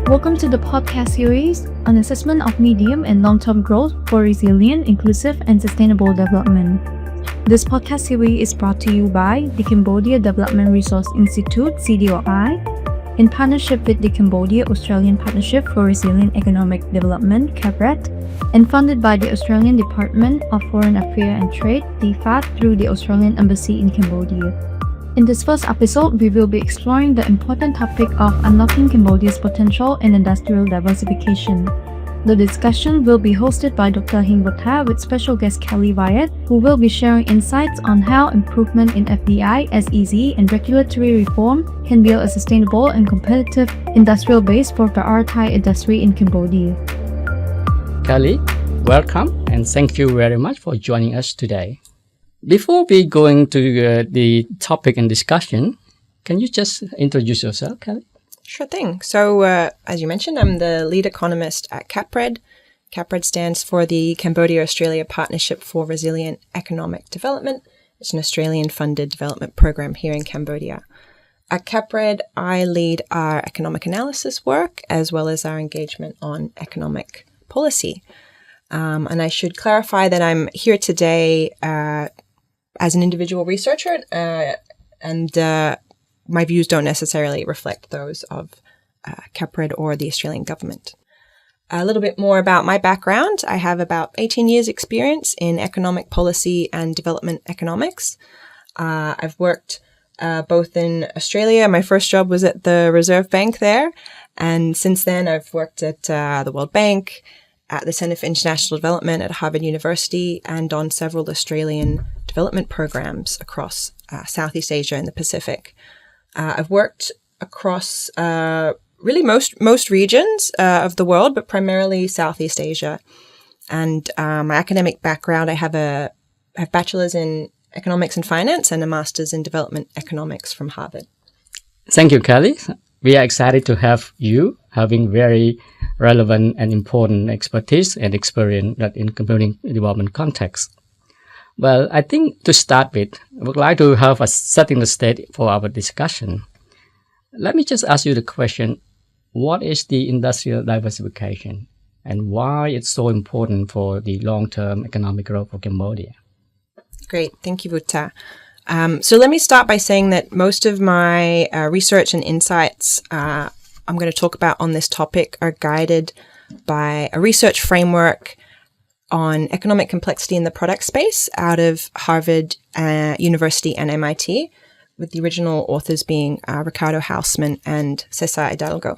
Welcome to the podcast series on assessment of medium and long-term growth for resilient, inclusive, and sustainable development. This podcast series is brought to you by the Cambodia Development Resource Institute, CDOI, in partnership with the Cambodia Australian Partnership for Resilient Economic Development, CAPRED, and funded by the Australian Department of Foreign Affairs and Trade, DFAT, through the Australian Embassy in Cambodia. In this first episode, we will be exploring the important topic of unlocking Cambodia's potential in industrial diversification. The discussion will be hosted by Dr. Hing Vutha with special guest Kelly Wyett, who will be sharing insights on how improvement in FDI, SEZ, and regulatory reform can build a sustainable and competitive industrial base for prioritized industry in Cambodia. Kelly, welcome and thank you very much for joining us today. Before we go into the topic and discussion, can you just introduce yourself, Kelly? Sure thing. So, as you mentioned, I'm the lead economist at CAPRED. CAPRED stands for the Cambodia-Australia Partnership for Resilient Economic Development. It's an Australian-funded development program here in Cambodia. At CAPRED, I lead our economic analysis work as well as our engagement on economic policy. And I should clarify that I'm here today as an individual researcher, and my views don't necessarily reflect those of CAPRED or the Australian government. A little bit more about my background. I have about 18 years experience in economic policy and development economics. I've worked both in Australia. My first job was at the Reserve Bank there. And since then, I've worked at the World Bank, at the Centre for International Development at Harvard University, and on several Australian development programs across Southeast Asia and the Pacific. I've worked across really most regions of the world, but primarily Southeast Asia. And my academic background, I have bachelor's in economics and finance and a master's in development economics from Harvard. Thank you, Kelly. We are excited to have you having very relevant and important expertise and experience in community development context. Well, I think to start with, I would like to have a setting the stage for our discussion. Let me just ask you the question, what is the industrial diversification and why it's so important for the long-term economic growth of Cambodia? Great. Thank you, Vutha. So let me start by saying that most of my research and insights I'm going to talk about on this topic are guided by a research framework on economic complexity in the product space out of Harvard University and MIT, with the original authors being Ricardo Hausmann and Cesar Hidalgo.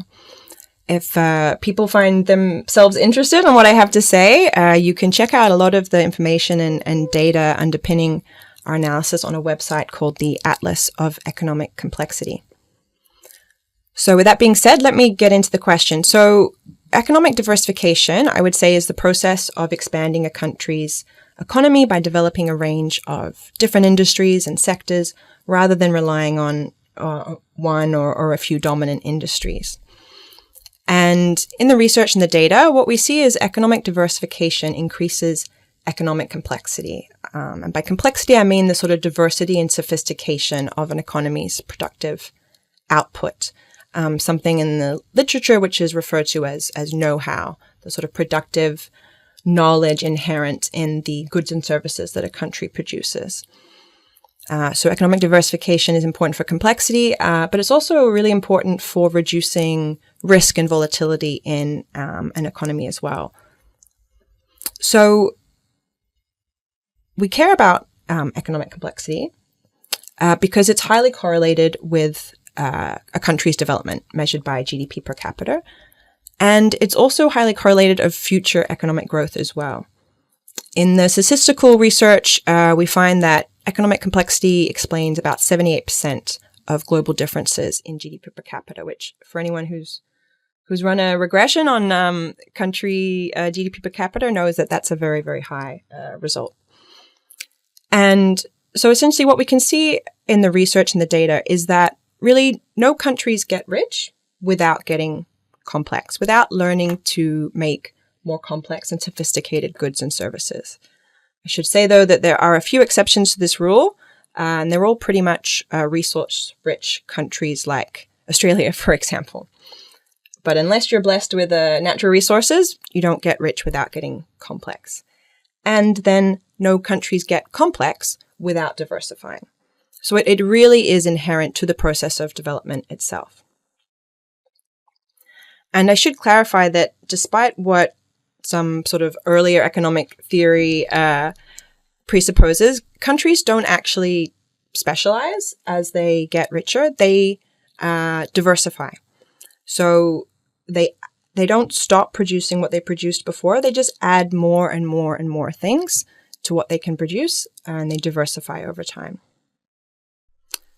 If people find themselves interested in what I have to say, you can check out a lot of the information and data underpinning our analysis on a website called the Atlas of Economic Complexity. So with that being said, let me get into the question. So economic diversification, I would say, is the process of expanding a country's economy by developing a range of different industries and sectors rather than relying on one or a few dominant industries. And in the research and the data, what we see is economic diversification increases economic complexity. And by complexity, I mean the sort of diversity and sophistication of an economy's productive output. Something in the literature which is referred to as know-how, the sort of productive knowledge inherent in the goods and services that a country produces. So economic diversification is important for complexity, but it's also really important for reducing risk and volatility in an economy as well. So we care about economic complexity because it's highly correlated with a country's development measured by GDP per capita. And it's also highly correlated of future economic growth as well. In the statistical research, we find that economic complexity explains about 78% of global differences in GDP per capita, which for anyone who's run a regression on country GDP per capita knows that that's a very, very high result. And so essentially what we can see in the research and the data is that really no countries get rich without getting complex, without learning to make more complex and sophisticated goods and services. I should say, though, that there are a few exceptions to this rule, and they're all pretty much resource-rich countries like Australia, for example. But unless you're blessed with natural resources, you don't get rich without getting complex. And then no countries get complex without diversifying. So it really is inherent to the process of development itself. And I should clarify that despite what some sort of earlier economic theory presupposes, countries don't actually specialize as they get richer. They diversify. So they don't stop producing what they produced before. They just add more and more and more things to what they can produce, and they diversify over time.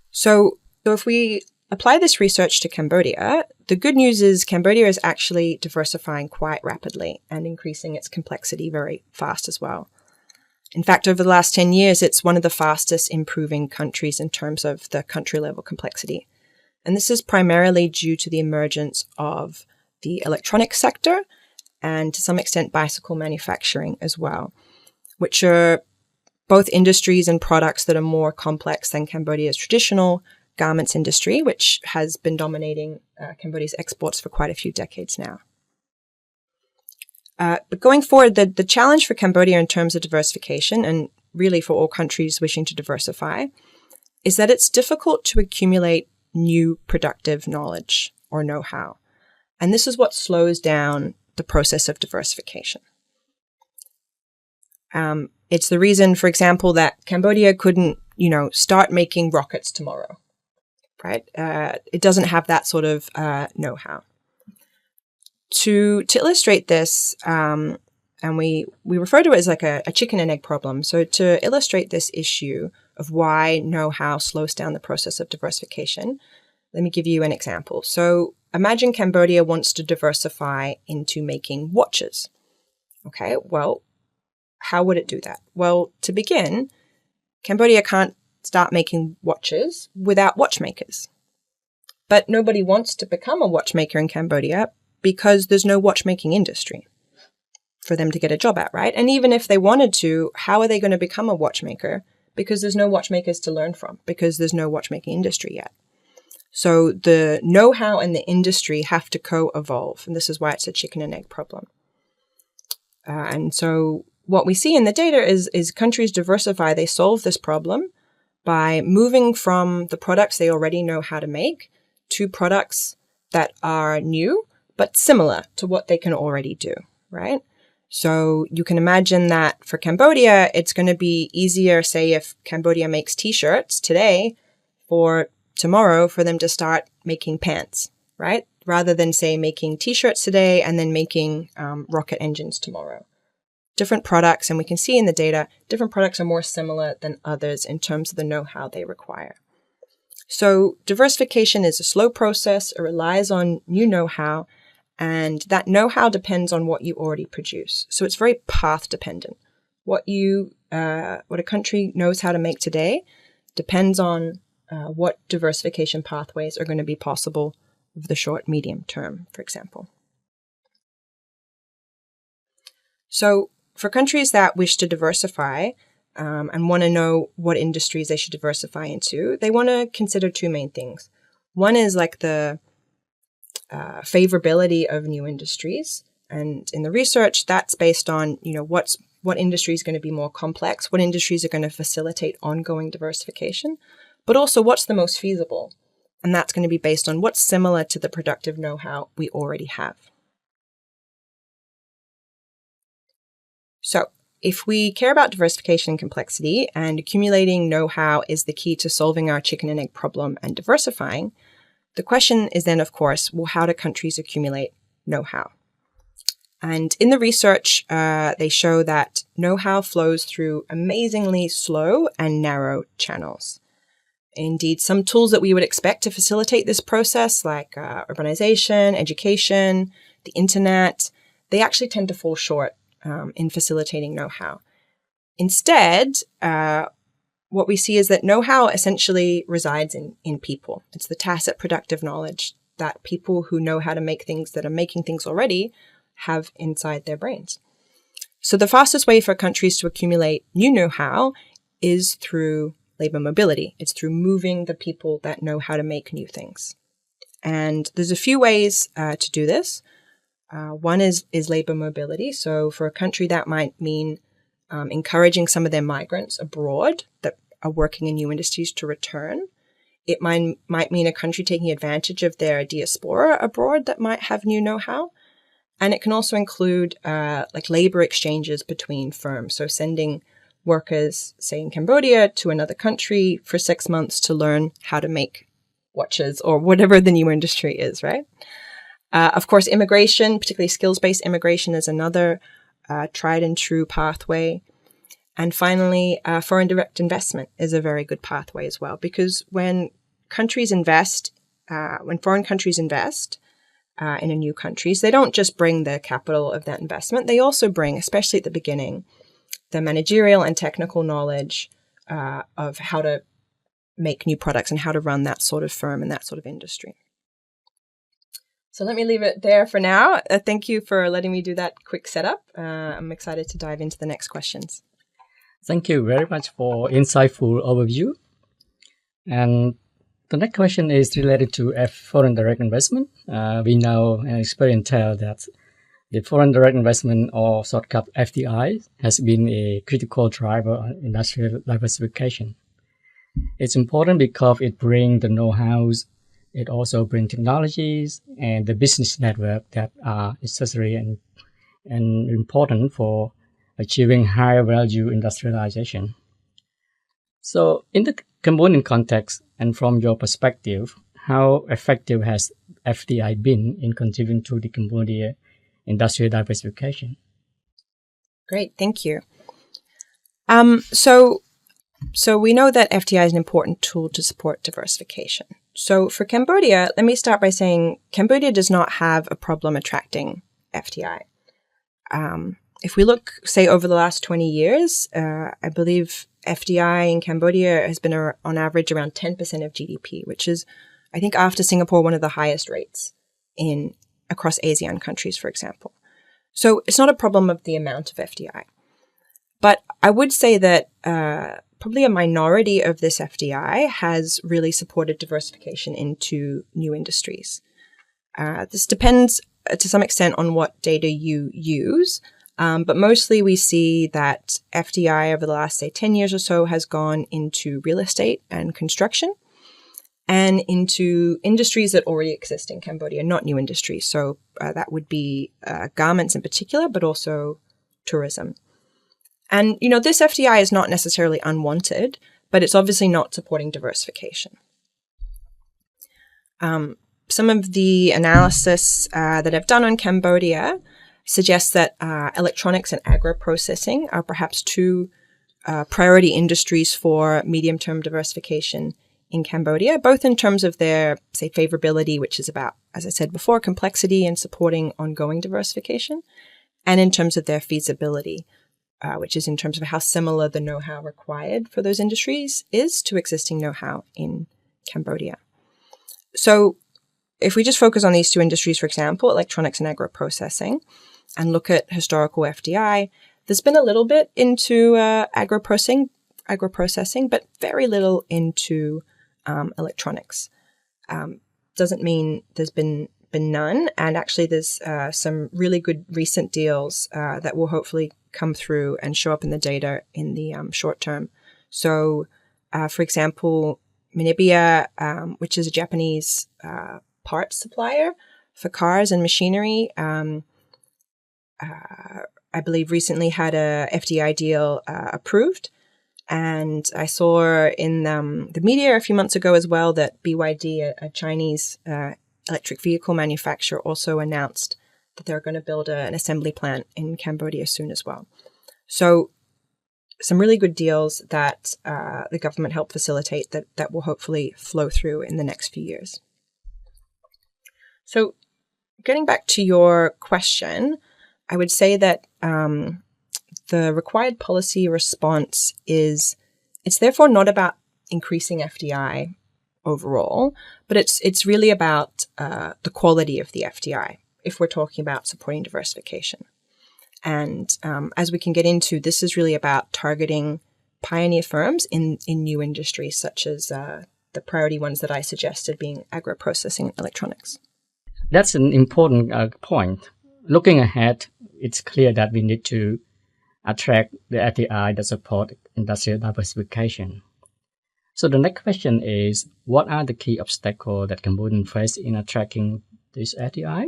So if we apply this research to Cambodia, the good news is Cambodia is actually diversifying quite rapidly and increasing its complexity very fast as well. In fact, over the last 10 years, it's one of the fastest improving countries in terms of the country level complexity. And this is primarily due to the emergence of the electronics sector and to some extent bicycle manufacturing as well, which are both industries and products that are more complex than Cambodia's traditional garments industry, which has been dominating Cambodia's exports for quite a few decades now. But going forward, the challenge for Cambodia in terms of diversification, and really for all countries wishing to diversify, is that it's difficult to accumulate new productive knowledge or know-how. And this is what slows down the process of diversification. It's the reason, for example, that Cambodia couldn't, start making rockets tomorrow, right? It doesn't have that sort of know-how. To illustrate this, and we refer to it as like a chicken and egg problem. So to illustrate this issue of why know-how slows down the process of diversification, let me give you an example. So imagine Cambodia wants to diversify into making watches. Okay, well, how would it do that? Well, to begin, Cambodia can't start making watches without watchmakers. But nobody wants to become a watchmaker in Cambodia because there's no watchmaking industry for them to get a job at, right? And even if they wanted to, how are they going to become a watchmaker? Because there's no watchmakers to learn from, because there's no watchmaking industry yet. So the know-how and the industry have to co-evolve, and this is why it's a chicken and egg problem. And so what we see in the data is countries diversify, they solve this problem by moving from the products they already know how to make to products that are new, but similar to what they can already do, right? So you can imagine that for Cambodia, it's going to be easier, say, if Cambodia makes t-shirts today, for tomorrow for them to start making pants, right? Rather than, say, making t-shirts today and then making rocket engines tomorrow. Different products, and we can see in the data, different products are more similar than others in terms of the know-how they require. So diversification is a slow process. It relies on new know-how, and that know-how depends on what you already produce. So it's very path dependent. What a country knows how to make today depends on what diversification pathways are going to be possible over the short, medium term, for example. So for countries that wish to diversify and want to know what industries they should diversify into, they want to consider two main things. One is like the favorability of new industries. And in the research, that's based on, what industry is going to be more complex, what industries are going to facilitate ongoing diversification, but also what's the most feasible. And that's going to be based on what's similar to the productive know-how we already have. So if we care about diversification and complexity, and accumulating know-how is the key to solving our chicken and egg problem and diversifying, the question is then, of course, well, how do countries accumulate know-how? And in the research, they show that know-how flows through amazingly slow and narrow channels. Indeed, some tools that we would expect to facilitate this process, like urbanization, education, the internet, they actually tend to fall short in facilitating know-how. Instead, what we see is that know-how essentially resides in people. It's the tacit productive knowledge that people who know how to make things, that are making things already, have inside their brains. So the fastest way for countries to accumulate new know-how is through labor mobility. It's through moving the people that know how to make new things. And there's a few ways to do this. One is labor mobility. So for a country, that might mean encouraging some of their migrants abroad that are working in new industries to return. It might mean a country taking advantage of their diaspora abroad that might have new know-how. And it can also include like labor exchanges between firms. So sending workers, say in Cambodia, to another country for 6 months to learn how to make watches or whatever the new industry is, right? Of course, immigration, particularly skills-based immigration, is another tried and true pathway. And finally, foreign direct investment is a very good pathway as well, because when foreign countries invest in a new countries, they don't just bring the capital of that investment. They also bring, especially at the beginning, the managerial and technical knowledge of how to make new products and how to run that sort of firm and that sort of industry. So let me leave it there for now. Thank you for letting me do that quick setup. I'm excited to dive into the next questions. Thank you very much for insightful overview. And the next question is related to foreign direct investment. We know and experience tell that the foreign direct investment, or shortcut FDI, has been a critical driver on industrial diversification. It's important because it brings the know-hows, it also brings technologies and the business network that are necessary and important for achieving higher value industrialization. So in the Cambodian context, and from your perspective, how effective has FDI been in contributing to the Cambodia industrial diversification? Great, thank you. So we know that FDI is an important tool to support diversification. So for Cambodia, let me start by saying Cambodia does not have a problem attracting FDI. If we look, say, over the last 20 years, I believe FDI in Cambodia has been on average around 10% of GDP, which is, I think, after Singapore, one of the highest rates across ASEAN countries, for example. So it's not a problem of the amount of FDI. But I would say that probably a minority of this FDI has really supported diversification into new industries. This depends to some extent on what data you use. But mostly we see that FDI over the last, say, 10 years or so has gone into real estate and construction and into industries that already exist in Cambodia, not new industries. So that would be garments in particular, but also tourism. And, this FDI is not necessarily unwanted, but it's obviously not supporting diversification. Some of the analysis that I've done on Cambodia suggests that electronics and agro-processing are perhaps two priority industries for medium-term diversification in Cambodia, both in terms of their, say, favorability, which is about, as I said before, complexity and supporting ongoing diversification, and in terms of their feasibility, which is in terms of how similar the know-how required for those industries is to existing know-how in Cambodia. So if we just focus on these two industries, for example, electronics and agro-processing, and look at historical FDI, there's been a little bit into agro-processing, but very little into electronics. Doesn't mean there's been none. And actually, there's some really good recent deals that will hopefully come through and show up in the data in the short term. So, for example, Minebea, which is a Japanese parts supplier for cars and machinery, I believe recently had a FDI deal approved. And I saw in the media a few months ago as well that BYD, a Chinese electric vehicle manufacturer, also announced that they're going to build an assembly plant in Cambodia soon as well. So some really good deals that the government helped facilitate that will hopefully flow through in the next few years. So getting back to your question, I would say that the required policy response it's therefore not about increasing FDI overall, but it's really about the quality of the FDI if we're talking about supporting diversification. And as we can get into, this is really about targeting pioneer firms in new industries such as the priority ones that I suggested being agro-processing and electronics. That's an important point. Looking ahead, it's clear that we need to attract the FDI that support industrial diversification. So the next question is, what are the key obstacles that Cambodians face in attracting this FDI?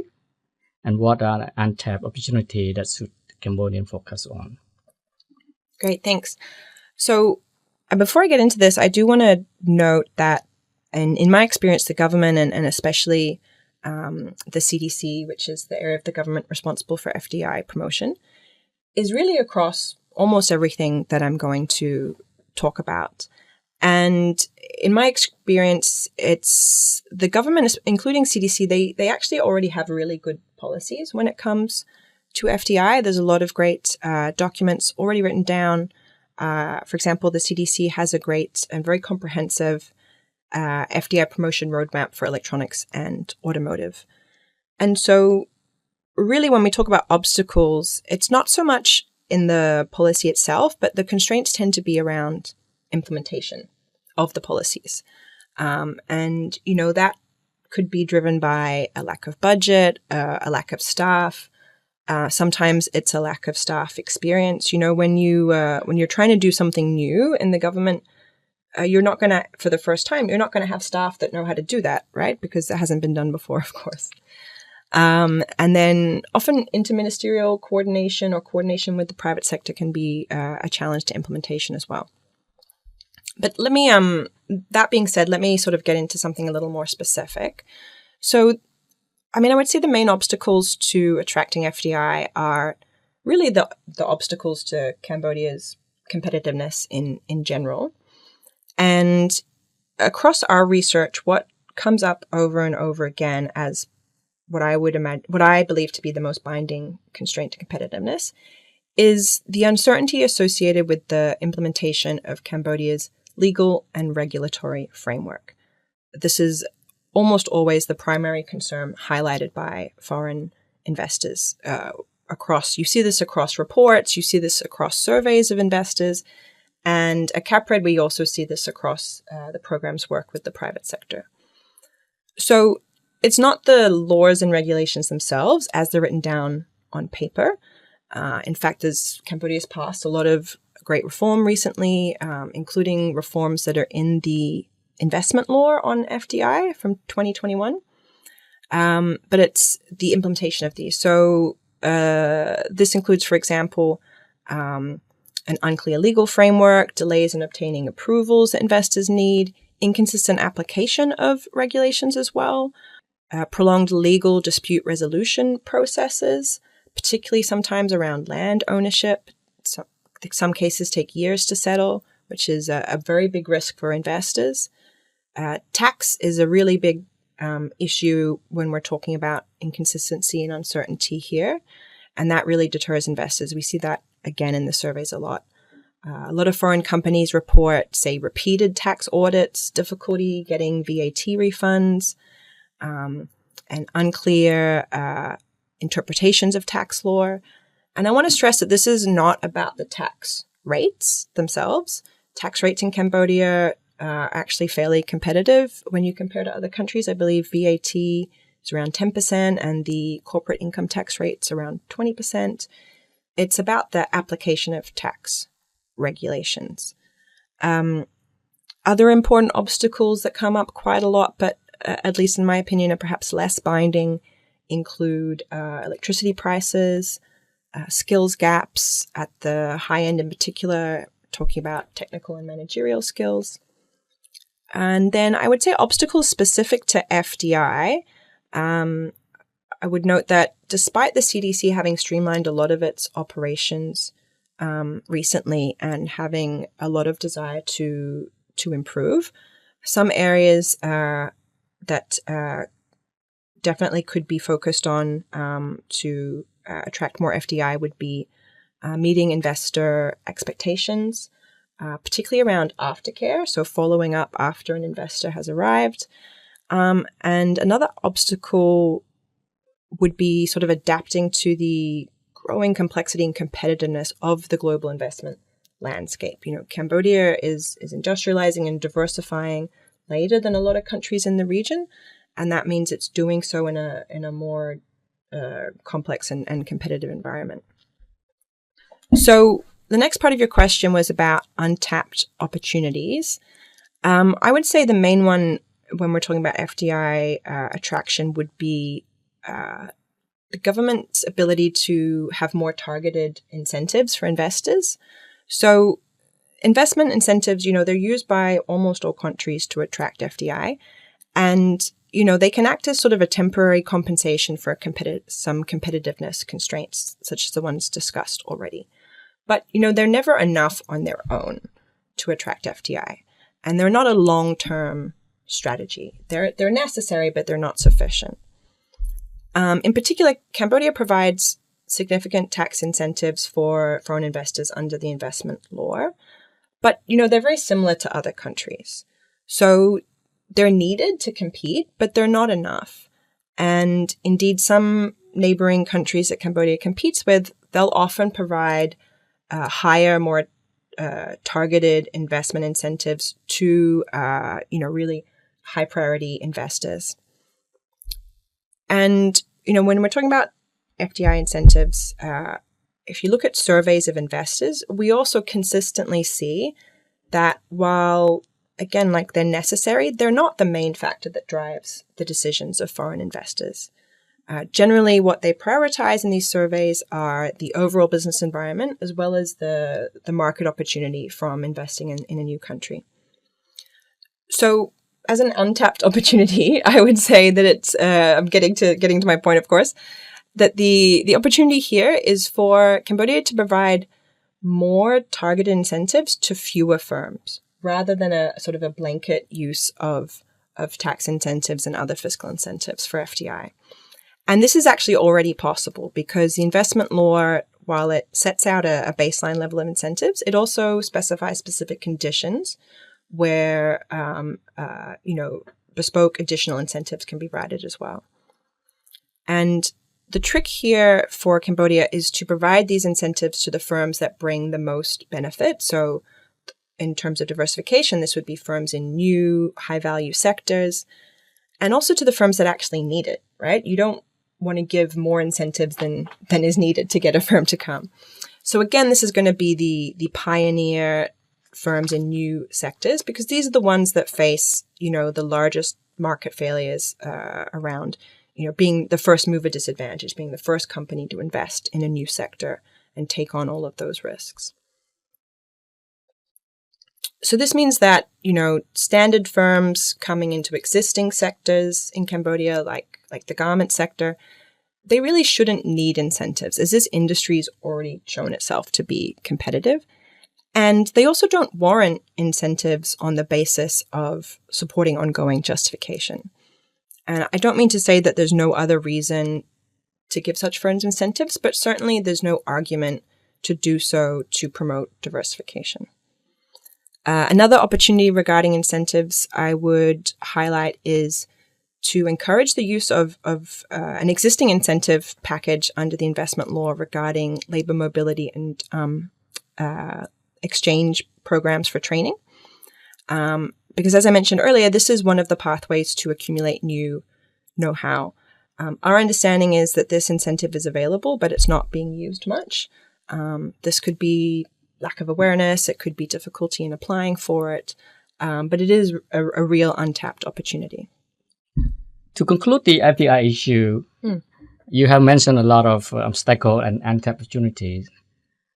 And what are the untapped opportunities that should Cambodian focus on? Great, thanks. So before I get into this, I do want to note that in my experience, the government and especially the CDC, which is the area of the government responsible for FDI promotion, is really across almost everything that I'm going to talk about. And in my experience, it's the government, including CDC, they actually already have really good policies when it comes to FDI. There's a lot of great documents already written down. For example, the CDC has a great and very comprehensive FDI promotion roadmap for electronics and automotive. And so really when we talk about obstacles, it's not so much in the policy itself, but the constraints tend to be around implementation of the policies. And, that could be driven by a lack of budget, a lack of staff. Sometimes it's a lack of staff experience. When you're trying to do something new in the government, you're not going to, for the first time, you're not going to have staff that know how to do that, right? Because that hasn't been done before, of course. And then often interministerial coordination or coordination with the private sector can be a challenge to implementation as well. But let me, that being said, let me sort of get into something a little more specific. So, I would say the main obstacles to attracting FDI are really the obstacles to Cambodia's competitiveness in general. And across our research, what comes up over and over again as what I believe to be the most binding constraint to competitiveness is the uncertainty associated with the implementation of Cambodia's legal and regulatory framework. This is almost always the primary concern highlighted by foreign investors you see this across reports, you see this across surveys of investors, and at CapRed, we also see this across the program's work with the private sector. So it's not the laws and regulations themselves as they're written down on paper. In fact, as Cambodia's passed a lot of great reform recently, including reforms that are in the investment law on FDI from 2021. But it's the implementation of these. So this includes, for example, an unclear legal framework, delays in obtaining approvals that investors need, inconsistent application of regulations as well, prolonged legal dispute resolution processes, particularly sometimes around land ownership. Some cases take years to settle, which is a very big risk for investors. Tax is a really big issue when we're talking about inconsistency and uncertainty here, and that really deters investors. We see that again in the surveys a lot. A lot of foreign companies report, say, repeated tax audits, difficulty getting VAT refunds, and unclear interpretations of tax law. And I want to stress that this is not about the tax rates themselves. Tax rates in Cambodia are actually fairly competitive when you compare to other countries. I believe VAT is around 10% and the corporate income tax rate's around 20%. It's about the application of tax regulations. Other important obstacles that come up quite a lot, but at least in my opinion are perhaps less binding, include electricity prices, skills gaps at the high end in particular, talking about technical and managerial skills. And then I would say obstacles specific to FDI. I would note that despite the CDC having streamlined a lot of its operations recently and having a lot of desire to improve, some areas that definitely could be focused on to attract more FDI would be meeting investor expectations, particularly around aftercare, so following up after an investor has arrived. And another obstacle would be sort of adapting to the growing complexity and competitiveness of the global investment landscape. Cambodia is industrializing and diversifying. later than a lot of countries in the region, and that means it's doing so in a more complex and competitive environment. So the next part of your question was about untapped opportunities. I would say the main one when we're talking about FDI attraction would be the government's ability to have more targeted incentives for investors. So investment incentives, they're used by almost all countries to attract FDI. And, they can act as sort of a temporary compensation for some competitiveness constraints, such as the ones discussed already. But, they're never enough on their own to attract FDI. And they're not a long-term strategy. They're necessary, but they're not sufficient. In particular, Cambodia provides significant tax incentives for foreign investors under the investment law. But, they're very similar to other countries. So they're needed to compete, but they're not enough. And indeed, some neighboring countries that Cambodia competes with, they'll often provide higher, more targeted investment incentives to, really high priority investors. And, when we're talking about FDI incentives, if you look at surveys of investors, we also consistently see that while, again, like they're necessary, they're not the main factor that drives the decisions of foreign investors. Generally, what they prioritize in these surveys are the overall business environment as well as the market opportunity from investing in a new country. So as an untapped opportunity, I would say that it's, I'm getting to my point, of course, that the opportunity here is for Cambodia to provide more targeted incentives to fewer firms rather than a sort of a blanket use of tax incentives and other fiscal incentives for FDI. And this is actually already possible because the investment law, while it sets out a baseline level of incentives, it also specifies specific conditions where, bespoke additional incentives can be provided as well. And the trick here for Cambodia is to provide these incentives to the firms that bring the most benefit. So in terms of diversification, this would be firms in new high-value sectors, and also to the firms that actually need it, right? You don't want to give more incentives than is needed to get a firm to come. So again, this is going to be the pioneer firms in new sectors because these are the ones that face, the largest market failures around, being the first mover disadvantage, being the first company to invest in a new sector and take on all of those risks. So this means that, standard firms coming into existing sectors in Cambodia, like the garment sector, they really shouldn't need incentives as this industry's already shown itself to be competitive. And they also don't warrant incentives on the basis of supporting ongoing justification. And I don't mean to say that there's no other reason to give such firms incentives, but certainly there's no argument to do so to promote diversification. Another opportunity regarding incentives I would highlight is to encourage the use of an existing incentive package under the investment law regarding labor mobility and exchange programs for training. Because as I mentioned earlier, this is one of the pathways to accumulate new know-how. Our understanding is that this incentive is available, but it's not being used much. This could be lack of awareness, it could be difficulty in applying for it, but it is a real untapped opportunity. To conclude the FDI issue, you have mentioned a lot of obstacles and untapped opportunities.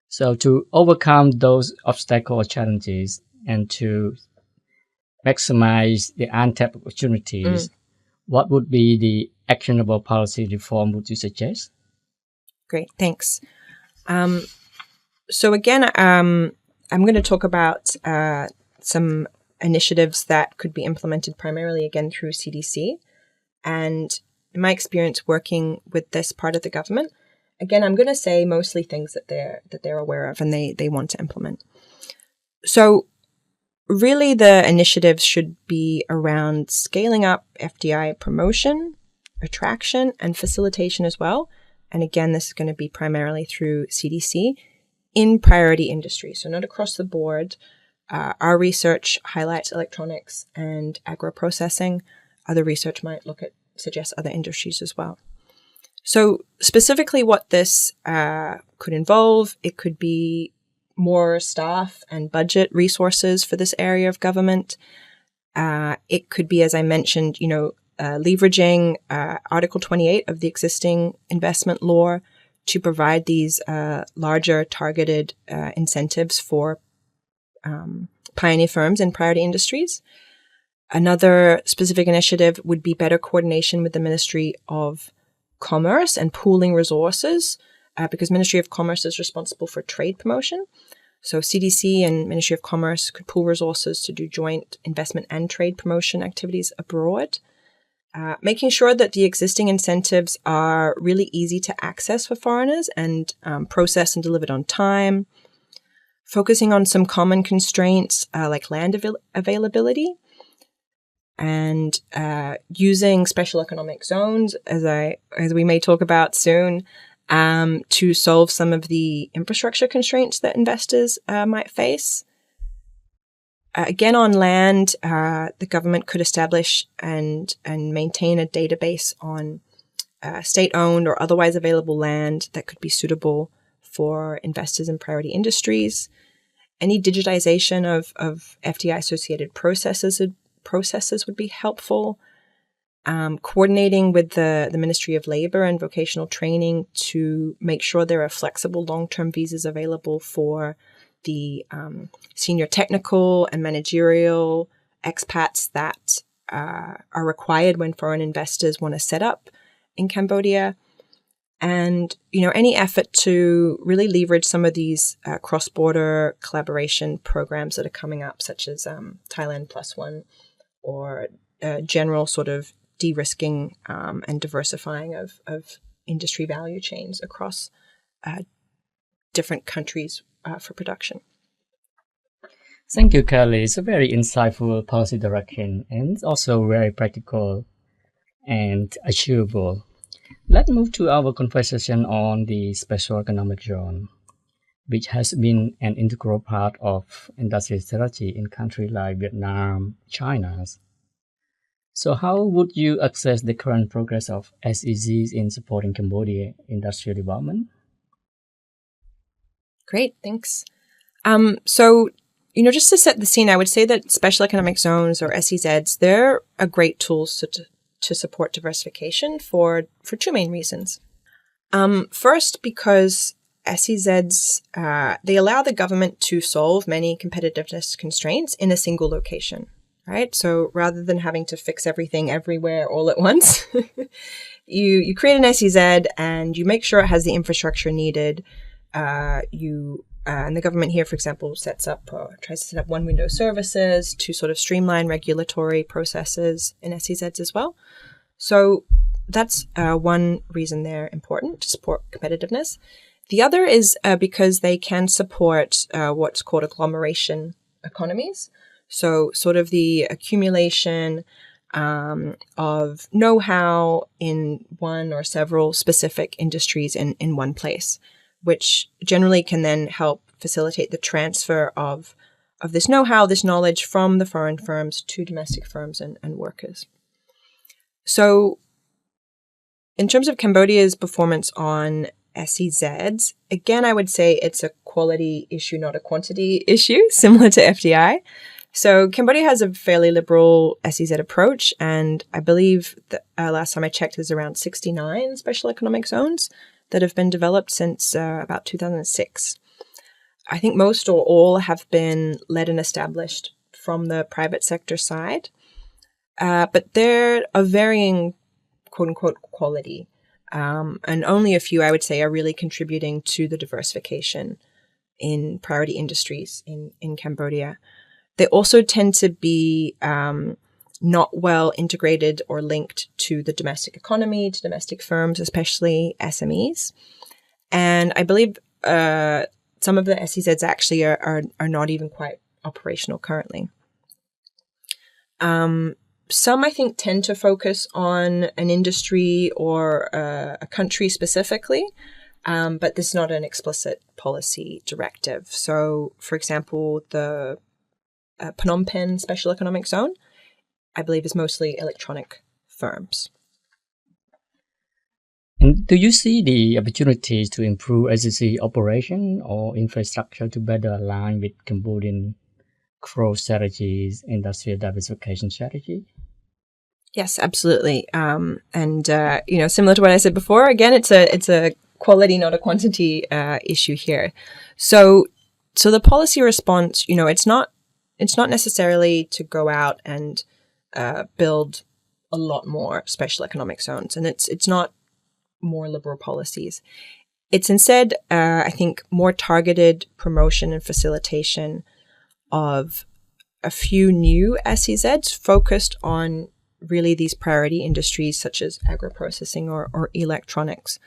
So to overcome those obstacles or challenges and to maximize the untapped opportunities, what would be the actionable policy reform would you suggest? Great, thanks. So again, I'm going to talk about some initiatives that could be implemented primarily again through CDC. And in my experience working with this part of the government, again, I'm going to say mostly things that they're aware of and they want to implement. So really the initiatives should be around scaling up FDI promotion, attraction, and facilitation as well. And again, this is going to be primarily through CDC in priority industries. So not across the board, Our research highlights electronics and agro-processing. Other research might suggest other industries as well. So specifically what this could involve, it could be more staff and budget resources for this area of government. It could be, as I mentioned, leveraging Article 28 of the existing investment law to provide these larger targeted incentives for pioneer firms and priority industries. Another specific initiative would be better coordination with the Ministry of Commerce and pooling resources, because Ministry of Commerce is responsible for trade promotion. So CDC and Ministry of Commerce could pool resources to do joint investment and trade promotion activities abroad. Making sure that the existing incentives are really easy to access for foreigners and processed and delivered on time. Focusing on some common constraints like land availability, and using special economic zones, as we may talk about soon, to solve some of the infrastructure constraints that investors might face. Again, on land, the government could establish and maintain a database on state-owned or otherwise available land that could be suitable for investors in priority industries. Any digitization of FDI-associated processes would be helpful. Coordinating with the Ministry of Labor and vocational training to make sure there are flexible long-term visas available for the senior technical and managerial expats that are required when foreign investors want to set up in Cambodia. And, any effort to really leverage some of these cross-border collaboration programs that are coming up, such as Thailand Plus One, or general sort of de-risking and diversifying of industry value chains across different countries for production. Thank you, Kelly. It's a very insightful policy direction and also very practical and achievable. Let's move to our conversation on the special economic zone, which has been an integral part of industrial strategy in countries like Vietnam, China. So how would you assess the current progress of SEZs in supporting Cambodia industrial development? Great, thanks. So, just to set the scene, I would say that special economic zones, or SEZs, they're a great tool to support diversification for two main reasons. First, because SEZs, they allow the government to solve many competitiveness constraints in a single location, right? So rather than having to fix everything everywhere all at once, you create an SEZ and you make sure it has the infrastructure needed. And the government here, for example, tries to set up one-window services to sort of streamline regulatory processes in SEZs as well. So that's one reason they're important, to support competitiveness. The other is because they can support what's called agglomeration economies. So sort of the accumulation of know-how in one or several specific industries in one place, which generally can then help facilitate the transfer of this know-how, this knowledge from the foreign firms to domestic firms and workers. So in terms of Cambodia's performance on SEZs, again, I would say it's a quality issue, not a quantity issue, similar to FDI. So Cambodia has a fairly liberal SEZ approach, and I believe that last time I checked, there's around 69 special economic zones that have been developed since about 2006. I think most or all have been led and established from the private sector side, but they're of varying quote-unquote quality, and only a few, I would say, are really contributing to the diversification in priority industries in Cambodia. They also tend to be not well integrated or linked to the domestic economy, to domestic firms, especially SMEs. And I believe some of the SEZs actually are not even quite operational currently. Some, I think, tend to focus on an industry or a country specifically, but this is not an explicit policy directive. So, for example, the Phnom Penh Special Economic Zone, I believe, is mostly electronic firms. And do you see the opportunities to improve SEZ operation or infrastructure to better align with Cambodian growth strategies, industrial diversification strategy? Yes, absolutely. Similar to what I said before, again, it's a quality, not a quantity issue here. So the policy response, it's not necessarily to go out and build a lot more special economic zones, and it's not more liberal policies. It's instead, I think, more targeted promotion and facilitation of a few new SEZs focused on really these priority industries such as agro-processing or electronics,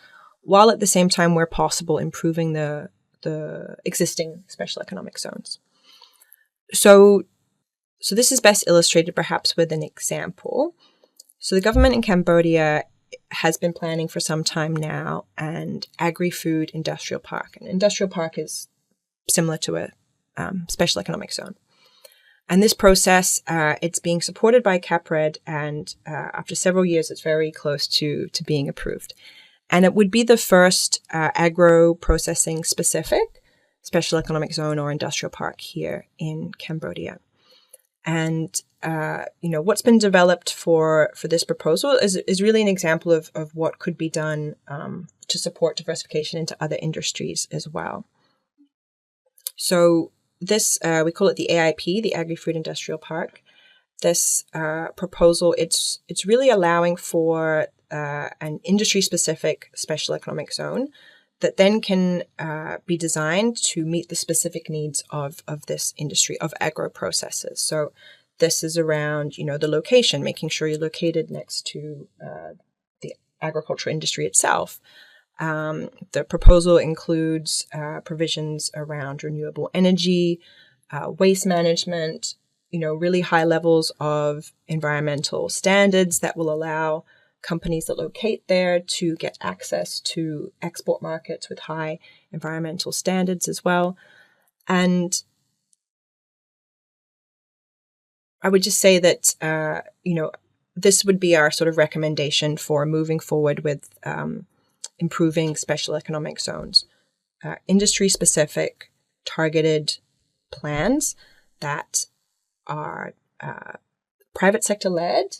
while at the same time, where possible, improving the existing special economic zones. So this is best illustrated perhaps with an example. So the government in Cambodia has been planning for some time now an agri-food industrial park. An industrial park is similar to a special economic zone. And this process, it's being supported by CAPRED, and after several years, it's very close to being approved. And it would be the first agro-processing specific special economic zone or industrial park here in Cambodia. And, what's been developed for this proposal is really an example of what could be done to support diversification into other industries as well. So this, we call it the AIP, the Agri-Food Industrial Park. This proposal, it's really allowing for an industry-specific special economic zone that then can be designed to meet the specific needs of this industry, of agro-processors. So this is around, the location, making sure you're located next to the agricultural industry itself. The proposal includes provisions around renewable energy, waste management, really high levels of environmental standards that will allow companies that locate there to get access to export markets with high environmental standards as well. And I would just say that, this would be our sort of recommendation for moving forward with improving special economic zones. Industry-specific, targeted plans that are private sector-led,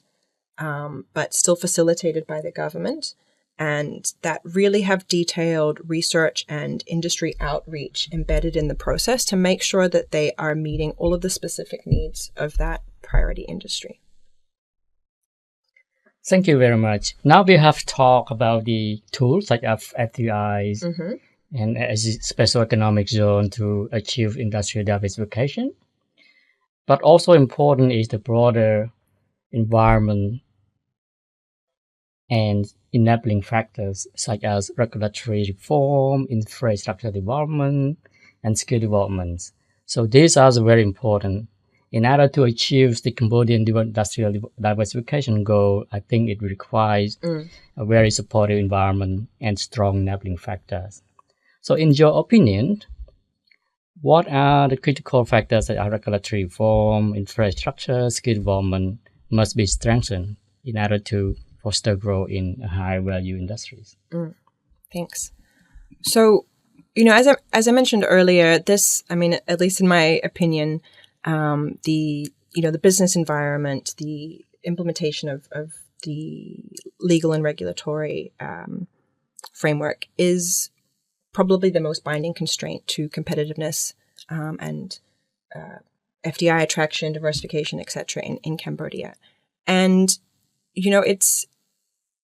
but still facilitated by the government, and that really have detailed research and industry outreach embedded in the process to make sure that they are meeting all of the specific needs of that priority industry. Thank you very much. Now we have talked about the tools like FDIs and as a special economic zone to achieve industrial diversification. But also important is the broader environment and enabling factors such as regulatory reform, infrastructure development, and skill development. So these are very important. In order to achieve the Cambodian industrial diversification goal, I think it requires a very supportive environment and strong enabling factors. So in your opinion, what are the critical factors that are regulatory reform, infrastructure, skill development must be strengthened in order to foster growth in high-value industries? Thanks. So, as I mentioned earlier, this, at least in my opinion, the business environment, the implementation of the legal and regulatory framework is probably the most binding constraint to competitiveness and FDI attraction, diversification, etc. in Cambodia. And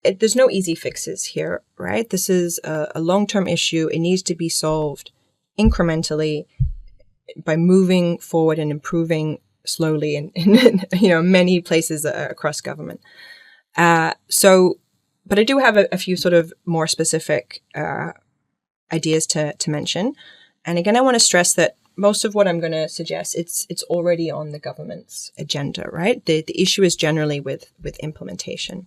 there's no easy fixes here, right? This is a long-term issue. It needs to be solved incrementally by moving forward and improving slowly in many places across government. But I do have a few sort of more specific ideas to mention. And again, I want to stress that most of what I'm going to suggest, it's already on the government's agenda, right? The issue is generally with implementation.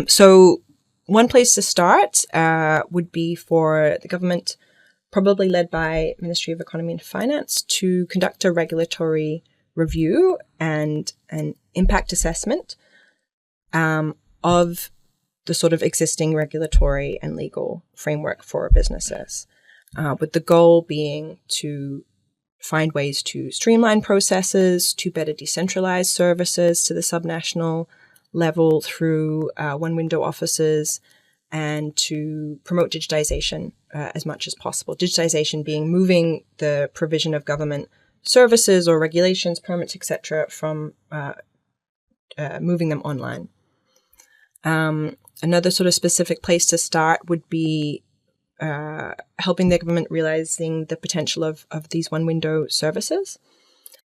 So one place to start would be for the government probably led by Ministry of Economy and Finance, to conduct a regulatory review and an impact assessment of the sort of existing regulatory and legal framework for businesses, with the goal being to find ways to streamline processes, to better decentralize services to the subnational level through one-window offices, and to promote digitization as much as possible. Digitization being moving the provision of government services or regulations, permits, etc., from moving them online. Another sort of specific place to start would be helping the government realizing the potential of these one-window services.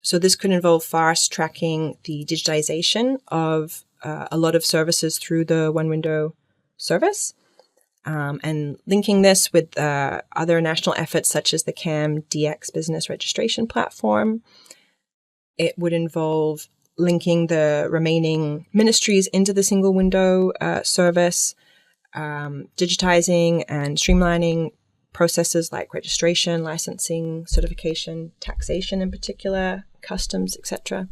So this could involve fast-tracking the digitization of a lot of services through the one-window service, and linking this with other national efforts such as the CAM-DX business registration platform. It would involve linking the remaining ministries into the single window service, digitizing and streamlining processes like registration, licensing, certification, taxation in particular, customs, etc.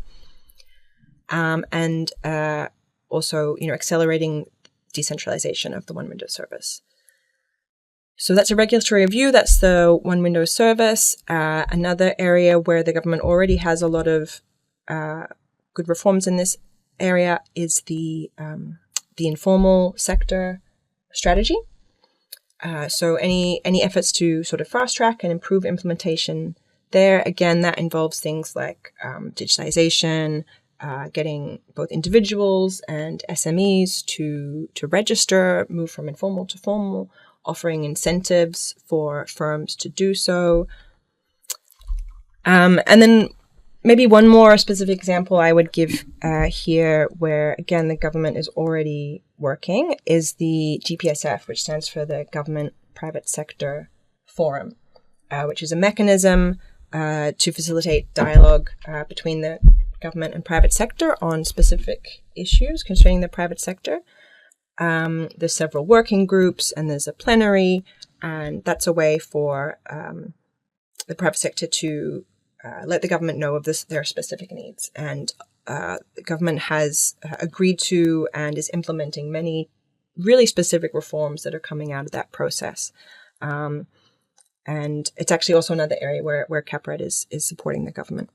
And also, accelerating decentralization of the one-window service. So that's a regulatory review. That's the one-window service. Another area where the government already has a lot of good reforms in this area is the informal sector strategy. So any efforts to sort of fast-track and improve implementation there, again, that involves things like digitization, getting both individuals and SMEs to register, move from informal to formal, offering incentives for firms to do so. And then maybe one more specific example I would give here where, again, the government is already working is the GPSF, which stands for the Government Private Sector Forum, which is a mechanism to facilitate dialogue between the government and private sector on specific issues concerning the private sector. There's several working groups and there's a plenary, and that's a way for the private sector to let the government know of their specific needs. And the government has agreed to and is implementing many really specific reforms that are coming out of that process. And it's actually also another area where CAPRED is supporting the government.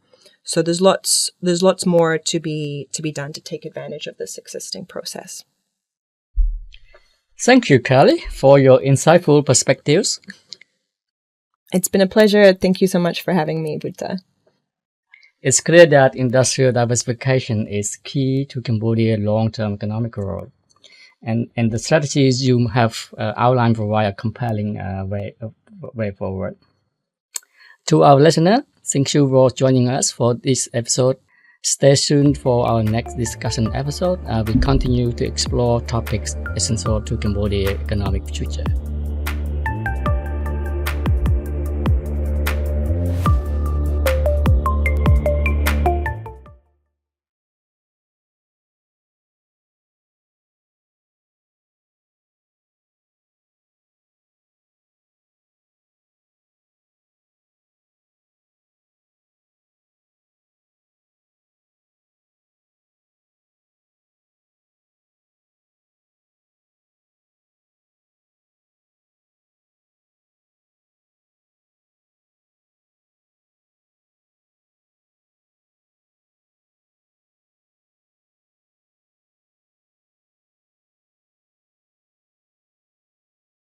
So there's lots more to be done to take advantage of this existing process. Thank you, Kelly, for your insightful perspectives. It's been a pleasure. Thank you so much for having me, Vutha. It's clear that industrial diversification is key to Cambodia's long-term economic growth. And the strategies you have outlined provide a compelling way forward. To our listener, thank you for joining us for this episode. Stay tuned for our next discussion episode. We continue to explore topics essential to Cambodia's economic future.